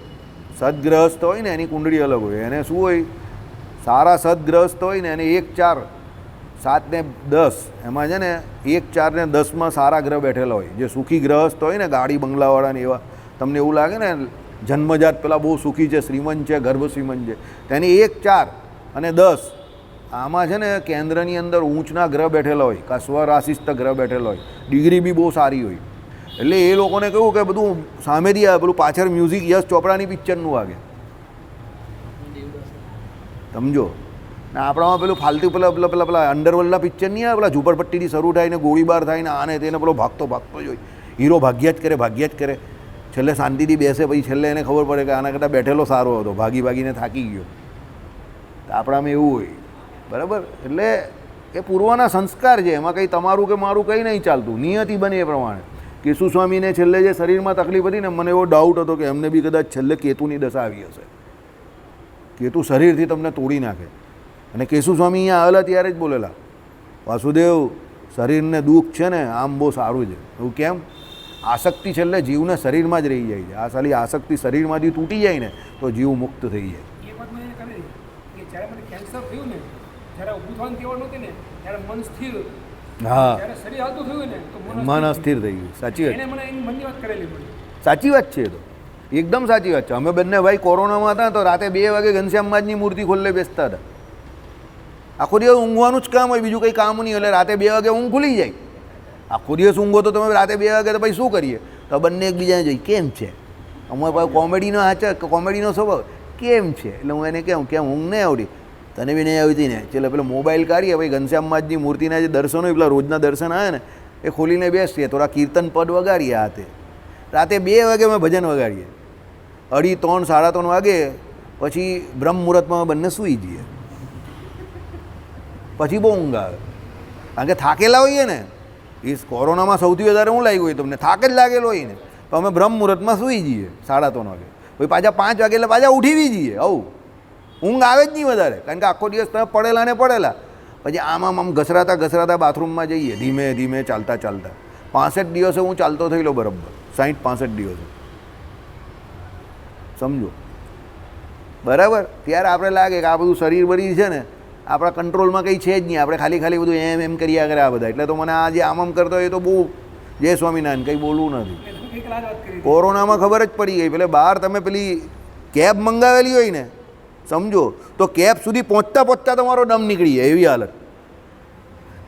સદગ્રહસ્થ હોય ને એની કુંડળી અલગ હોય. એને શું હોય, સારા સદગ્રહસ્થ હોય ને એને 1, 4, 7 ને 10, એમાં છે ને 1, 4 ને 10માં સારા ગ્રહ બેઠેલા હોય. જે સુખી ગ્રહસ્થ હોય ને, ગાડી બંગલાવાળા ને એવા, તમને એવું લાગે ને જન્મજાત પેલા બહુ સુખી છે, શ્રીમંત છે, ગર્ભ શ્રીમંત છે, તેની 1, 4 અને 10 આમાં છે ને કેન્દ્રની અંદર ઊંચના ગ્રહ બેઠેલા હોય, કાં સ્વરાશિસ્થ ગ્રહ બેઠેલા હોય, ડિગ્રી બી બહુ સારી હોય. એટલે એ લોકોને કહ્યું કે બધું સામેથી આવે, પેલું પાછળ મ્યુઝિક યશ ચોપડાની પિક્ચરનું વાગે, સમજો. ને આપણામાં પેલું ફાલતુ પેલા અંડરવર્લ્ડના પિક્ચર નહીં આવે, પેલા ઝૂંપડપટ્ટીથી શરૂ થાય ને ગોળીબાર થાય ને આને તેને પેલો ભાગતો જ હોય, હીરો ભાગ્યા જ કરે, છેલ્લે શાંતિથી બેસે, પછી છેલ્લે એને ખબર પડે કે આના કરતાં બેઠેલો સારો હતો, ભાગીને થાકી ગયો. તો આપણામાં એવું હોય. બરાબર. એટલે એ પૂર્વના સંસ્કાર છે, એમાં કંઈ તમારું કે મારું કંઈ નહીં ચાલતું, નિયતિ બને એ પ્રમાણે. કેશુ સ્વામીને છેલ્લે જે શરીરમાં તકલીફ હતી ને, મને એવો ડાઉટ હતો કે એમને બી કદાચ છેલ્લે કેતુની દશા આવી હશે. કેતુ શરીરથી તમને તોડી નાખે. અને કેશુ સ્વામી અહીંયા આવેલા ત્યારે જ બોલેલા, વાસુદેવ શરીરને દુઃખ છે ને આમ બહુ સારું છે. એવું કેમ? આસક્તિ છેલ્લે જીવને શરીરમાં જ રહી જાય છે. આ સાલી આસક્તિ શરીરમાંથી તૂટી જાય ને તો જીવ મુક્ત થઈ જાય. એ વાત મને કરી કે જ્યારે મને કેન્સર થયું ને, જ્યારે ઊભું થવાનું કહેવાનું નહોતું ને, ત્યારે મન સ્થિર. હા, જ્યારે શરીર હાલતું થયું ને તો મન અસ્થિર થઈ ગયું. સાચી વાત. એને મને એની મનની વાત કરેલી મને. સાચી વાત છે. એ તો એકદમ સાચી વાત છે. અમે બંને ભાઈ કોરોનામાં હતા તો રાતે 2 વાગે ઘનશ્યામ મહારાજની મૂર્તિ ખોલ્લે બેસતા હતા. આખો દિવસ ઊંઘવાનું જ કામ હોય, બીજું કંઈ કામ નહીં. એટલે રાતે 2 વાગે ઊંઘ ખુલી જાય. આખો દિવસ ઊંઘો તો તમે રાતે 2 વાગે તો ભાઈ શું કરીએ? તો બંને એકબીજાને જોઈ, કેમ છે? અમારે પાસે કોમેડીનો કોમેડીનો સ્વભાવ, કેમ છે? એટલે હું એને કેમ ઊંઘ નહીં આવડી? તને બી નહીં આવતી ને? એટલે પેલો મોબાઈલ કાઢીએ, ભાઈ ઘનશ્યામ મહારાજની મૂર્તિના જે દર્શનો હોય, પેલા રોજના દર્શન આવે ને એ ખોલીને બેસીએ, થોડા કીર્તન પદ વગાડીએ હાથે. રાતે 2 વાગે અમે ભજન વગાડીએ, 2:30, 3:30 વાગે, પછી બ્રહ્મ મુહૂર્તમાં બંને સૂઈ જઈએ. પછી બહુ ઊંઘ આવે, કારણ કે થાકેલા હોઈએ ને. એ કોરોનામાં સૌથી વધારે શું લાગ્યું હોય તમને? થાક જ લાગેલો હોય ને. તો અમે બ્રહ્મ મુહૂર્તમાં સૂઈ જઈએ 3:30 વાગે, પછી પાછા 5 વાગે એટલે પાછા ઉઠી બી જઈએ. આવું ઊંઘ આવે જ નહીં વધારે, કારણ કે આખો દિવસ તમે પડેલા ને પડેલા. પછી આમ ઘસરાતા બાથરૂમમાં જઈએ, ધીમે ધીમે ચાલતા 65 દિવસે હું ચાલતો થયેલો બરાબર, 60-65 દિવસે, સમજો. બરાબર. ત્યારે આપણે લાગે કે આ બધું શરીર બરી છે ને આપણા કંટ્રોલમાં કંઈ છે જ નહીં, આપણે ખાલી બધું એમ કર્યા કરે આ બધા. એટલે તો મને આ જે આમ કરતો હોય એ તો બહુ જય સ્વામિનારાયણ કંઈ બોલવું નથી. કોરોનામાં ખબર જ પડી ગઈ. પેલે બહાર તમે પેલી કેબ મંગાવેલી હોય ને સમજો તો કેબ સુધી પહોંચતા પહોંચતા તમારો દમ નીકળી જાય એવી હાલત.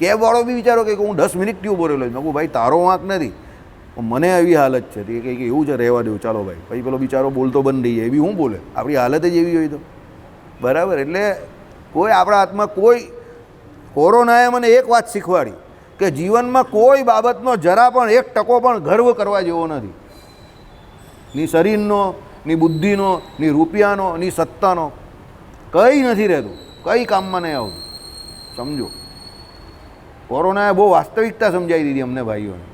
કેબવાળો બી વિચારો કે હું 10 મિનિટથી ઊભો રહેલો મેં કહું ભાઈ તારો વાંક નથી, મને એવી હાલત છે તે કંઈક એવું છે રહેવા દેવું ચાલો ભાઈ. પછી પેલો બિચારો બોલતો બંધ થઈ જાય, એવી હું બોલે, આપણી હાલત જ એવી હોય તો બરાબર. એટલે કોઈ આપણા હાથમાં કોઈ, કોરોનાએ મને એક વાત શીખવાડી કે જીવનમાં કોઈ બાબતનો જરા પણ 1% પણ ગર્વ કરવા જેવો નથી. ની શરીરનો, ની બુદ્ધિનો, ની રૂપિયાનો, ની સત્તાનો કંઈ નથી રહેતું, કંઈ કામમાં નહીં આવતું. સમજો કોરોનાએ બહુ વાસ્તવિકતા સમજાવી દીધી અમને ભાઈઓને.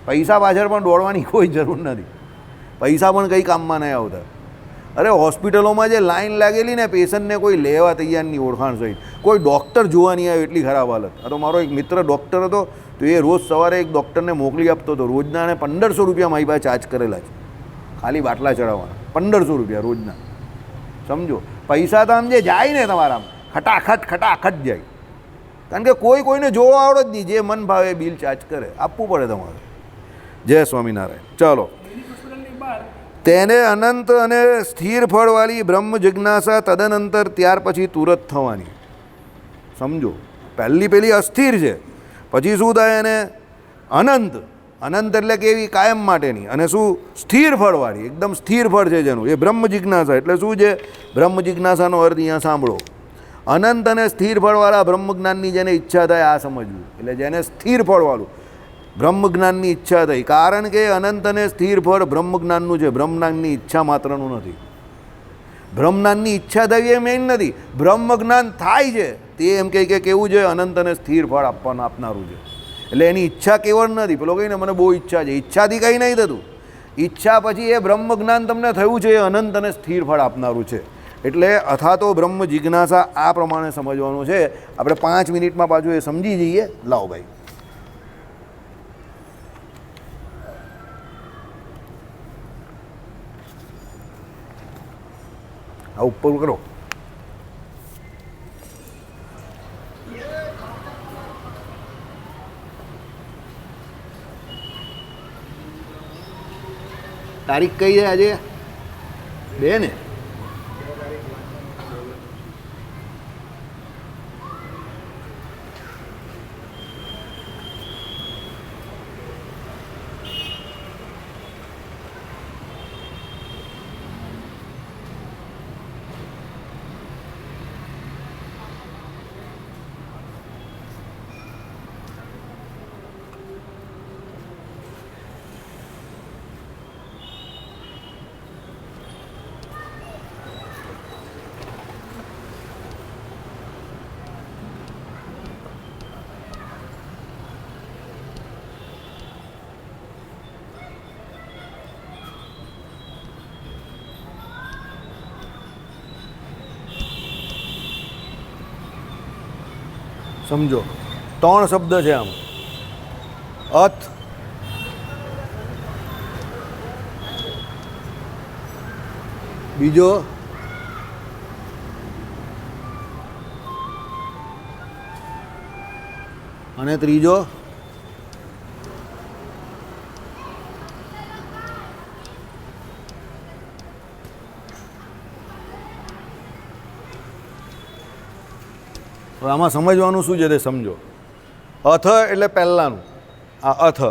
પૈસા પાછળ પણ દોડવાની કોઈ જરૂર નથી, પૈસા પણ કંઈ કામમાં નહીં આવતા. અરે હોસ્પિટલોમાં જે લાઈન લાગેલી ને પેશન્ટને કોઈ લેવા તૈયાર નહીં, ઓળખાણ સહિત કોઈ ડૉક્ટર જોવા નહીં આવે એટલી ખરાબ હાલત. આ તો મારો એક મિત્ર ડૉક્ટર હતો તો એ રોજ સવારે એક ડૉક્ટરને મોકલી આપતો હતો, રોજના એને 1500 રૂપિયા મારી પાસે ચાર્જ કરેલા છે ખાલી બાટલા ચડાવવાના. 1500 રૂપિયા રોજના. સમજો પૈસા તો આમ જે જાય ને તમારા ખટાખટ જાય, કારણ કે કોઈ કોઈને જોવા આવડે જ નહીં, જે મન ભાવે બિલ ચાર્જ કરે, આપવું પડે તમારે. જય સ્વામિનારાયણ. ચાલો, તેને અનંત અને સ્થિર ફળવાળી બ્રહ્મ જિજ્ઞાસા તદનંતર ત્યાર પછી તુરત થવાની. સમજો પેલી અસ્થિર છે, પછી શું થાય એને અનંત. અનંત એટલે કેવી કાયમ માટેની, અને શું સ્થિર ફળવાળી, એકદમ સ્થિર ફળ છે જેનું, એ બ્રહ્મ જિજ્ઞાસા. એટલે શું છે બ્રહ્મ જિજ્ઞાસાનો અર્થ અહીંયા સાંભળો. અનંત અને સ્થિર ફળવાળા બ્રહ્મજ્ઞાનની જેને ઈચ્છા થાય આ સમજવું. એટલે જેને સ્થિર ફળવાળું બ્રહ્મજ્ઞાનની ઈચ્છા થઈ, કારણ કે અનંત અને સ્થિર ફળ બ્રહ્મજ્ઞાનનું છે, બ્રહ્મજ્ઞાનની ઈચ્છા માત્રનું નથી. બ્રહ્મજ્ઞાનની ઈચ્છા થઈ એ મેઇન નથી, બ્રહ્મજ્ઞાન થાય છે તે એમ કહે કે કેવું છે અનંત અને સ્થિર ફળ આપનારું છે. એટલે એની ઈચ્છા કેવળ નથી. પેલો કહીને મને બહુ ઈચ્છા છે, ઈચ્છાથી કંઈ નહીં થતું. ઈચ્છા પછી એ બ્રહ્મજ્ઞાન તમને થયું છે એ અનંત અને સ્થિર ફળ આપનારું છે. એટલે અથવા તો બ્રહ્મ જિજ્ઞાસા આ પ્રમાણે સમજવાનું છે. આપણે 5 મિનિટમાં પાછું એ સમજી જઈએ. લાવો ભાઈ, આ ઉપર કરો. તારીખ કઈ છે આજે? 2 ને? સમજો 3 શબ્દ છે આમ. અથ, બીજો અને ત્રીજો હવે આમાં સમજવાનું શું છે તે સમજો. અથ એટલે પહેલાંનું, આ અથ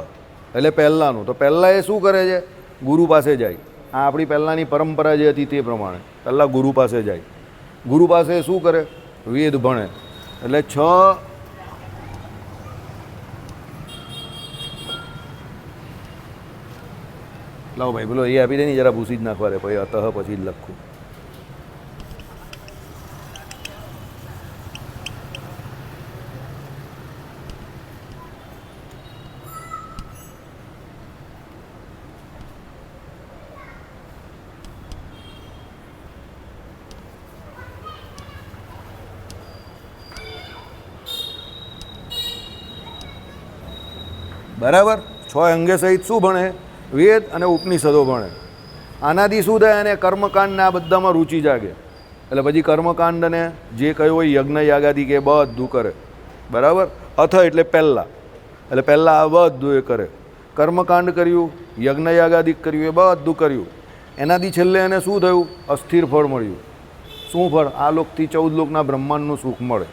એટલે પહેલાંનું. તો પહેલાં એ શું કરે છે? ગુરુ પાસે જાય. આ આપણી પહેલાંની પરંપરા જે હતી તે પ્રમાણે પહેલાં ગુરુ પાસે જાય. ગુરુ પાસે શું કરે? વેદ ભણે. એટલે 6 લાવો ભાઈ, પેલો એ આપી દે ને જરા, ભૂસી જ નાખવા રે પછી અતઃ પછી જ લખું. બરાબર. 6 અંગે સહિત શું ભણે? વેદ અને ઉપનિષદો ભણે. આનાથી શું થાય? અને કર્મકાંડ આ બધામાં રુચિ જાગે. એટલે પછી કર્મકાંડને જે કયો હોય યજ્ઞ યાગાદી કે બધું કરે. બરાબર. અથ એટલે પહેલાં, એટલે પહેલાં આ બધું એ કરે. કર્મકાંડ કર્યું, યજ્ઞ યાગાદિક કર્યું, એ બધું કર્યું. એનાથી છેલ્લે એને શું થયું? અસ્થિર ફળ મળ્યું. શું ફળ? આ લોકથી 14 લોકના બ્રહ્માંડનું સુખ મળે.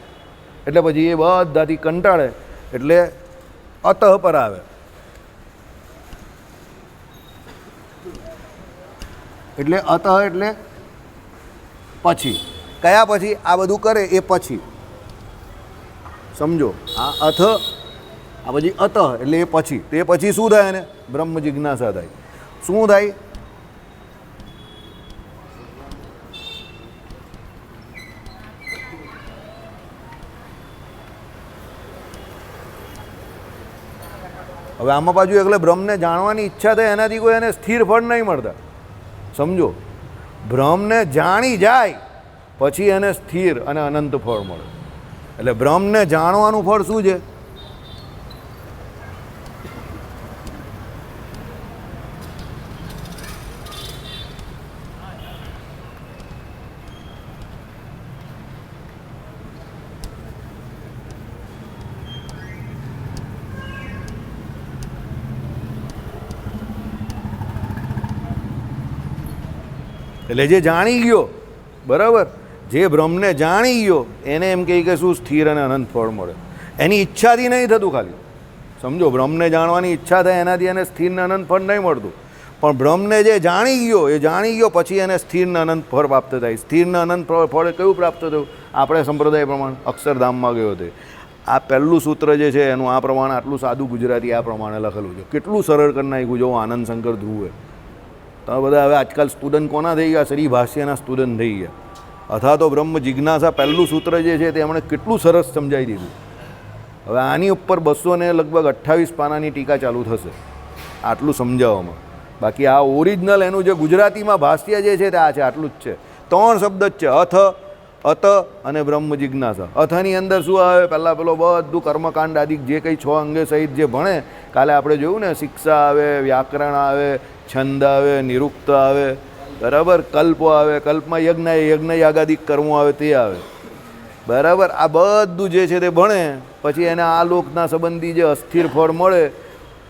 એટલે પછી એ બધાથી કંટાળે એટલે અતઃ પર આવે. એટલે અતઃ એટલે પછી. કયા પછી? આ બધું કરે એ પછી. સમજો, આ અથ, આ પછી અતઃ એટલે એ પછી. તે પછી શું થાય? એને બ્રહ્મ જિજ્ઞાસા થાય. શું થાય? હવે આમાં પાછું એટલે બ્રહ્મને જાણવાની ઈચ્છા થાય, એનાથી કોઈ એને સ્થિર ફળ નહીં મળતા. સમજો, બ્રહ્મને જાણી જાય પછી એને સ્થિર અને અનંત ફળ મળે. એટલે બ્રહ્મને જાણવાનું ફળ શું છે? એટલે જે જાણી ગયો, બરાબર, જે બ્રહ્મને જાણી ગયો એને એમ કહે કે શું? સ્થિર અને અનંત ફળ મળે. એની ઈચ્છાથી નહીં થતું ખાલી. સમજો, બ્રહ્મને જાણવાની ઈચ્છા થાય એનાથી એને સ્થિર ને અનંત ફળ નહીં મળતું. પણ બ્રહ્મને જે જાણી ગયો એ જાણી ગયો પછી એને સ્થિર ને અનંત ફળ પ્રાપ્ત થાય. સ્થિર ને અનંત ફળ કયું પ્રાપ્ત થયું? આપણે સંપ્રદાય પ્રમાણે અક્ષરધામમાં ગયો તે. આ પહેલું સૂત્ર જે છે એનું આ પ્રમાણે આટલું સાદું ગુજરાતી આ પ્રમાણે લખેલું છે. કેટલું સરળ કરી નાખ્યું જો આનંદ શંકર ધ્રુવે. તમે બધા હવે આજકાલ સ્ટુડન્ટ કોના થઈ ગયા? શ્રી ભાષ્યના સ્ટુડન્ટ થઈ ગયા. અથવા તો બ્રહ્મ જિજ્ઞાસા પહેલું સૂત્ર જે છે તે એમણે કેટલું સરસ સમજાવી દીધું. હવે આની ઉપર 200 લગભગ 28 પાનાની ટીકા ચાલુ થશે આટલું સમજાવવામાં. બાકી આ ઓરિજિનલ એનું જે ગુજરાતીમાં ભાષ્ય જે છે તે આ છે, આટલું જ છે. 3 શબ્દ જ છે, અથ, અત અને બ્રહ્મ જિજ્ઞાસા. અથની અંદર શું આવે? પહેલાં પેલો બધું કર્મકાંડ આદિ જે કંઈ 6 અંગે સહિત જે ભણે, કાલે આપણે જોયું ને, શિક્ષા આવે, વ્યાકરણ આવે, છંદ આવે, નિરુક્ત આવે, બરાબર, કલ્પો આવે, કલ્પમાં યજ્ઞ યાગાદિક કર્મો આવે તે આવે, બરાબર. આ બધું જે છે તે ભણે પછી એને આ લોકના સંબંધી જે અસ્થિર ફળ મળે,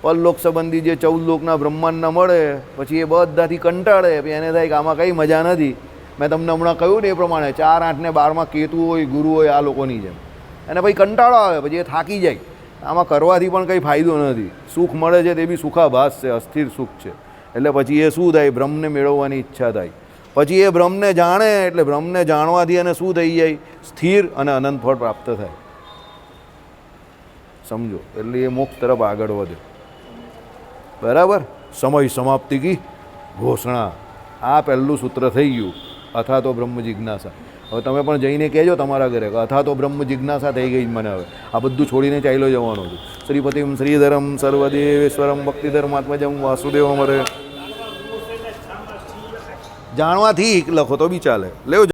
પરલોક સંબંધી જે 14 લોકના બ્રહ્માંડના મળે, પછી એ બધાથી કંટાળે. પછી એને થાય કે આમાં કંઈ મજા નથી. મેં તમને હમણાં કહ્યું ને એ પ્રમાણે 4, 8 ને 12માં કેતુ હોય, ગુરુ હોય, આ લોકોની જેમ. એને પછી કંટાળો આવે, પછી એ થાકી જાય. આમાં કરવાથી પણ કંઈ ફાયદો નથી. સુખ મળે છે તે બી સુખાભાસ છે, અસ્થિર સુખ છે. એટલે પછી એ શું થાય? બ્રહ્મને મેળવવાની ઈચ્છા થાય. પછી એ બ્રહ્મને જાણે એટલે બ્રહ્મને જાણવાથી એને શું થઈ જાય? સ્થિર અને અનંત ફળ પ્રાપ્ત થાય. સમજો, એટલે એ મોક્ષ તરફ આગળ વધે. બરાબર. સમય સમાપ્તિ કી ઘોષણા. આ પહેલું સૂત્ર થઈ ગયું, અથવા તો બ્રહ્મ જિજ્ઞાસા. હવે તમે પણ જઈને કહેજો તમારા ઘરે કે અથવા તો બ્રહ્મ જિજ્ઞાસા થઈ ગઈ મને. હવે આ બધું છોડીને ચાલ્યો જવાનું હતું. શ્રીપતિમ શ્રીધરમ સર્વદેવેશ્વરમ ભક્તિધર્માત્મજમ વાસુદેવ અમરે. જાણવાથી લખો તો બી ચાલે. લેવો.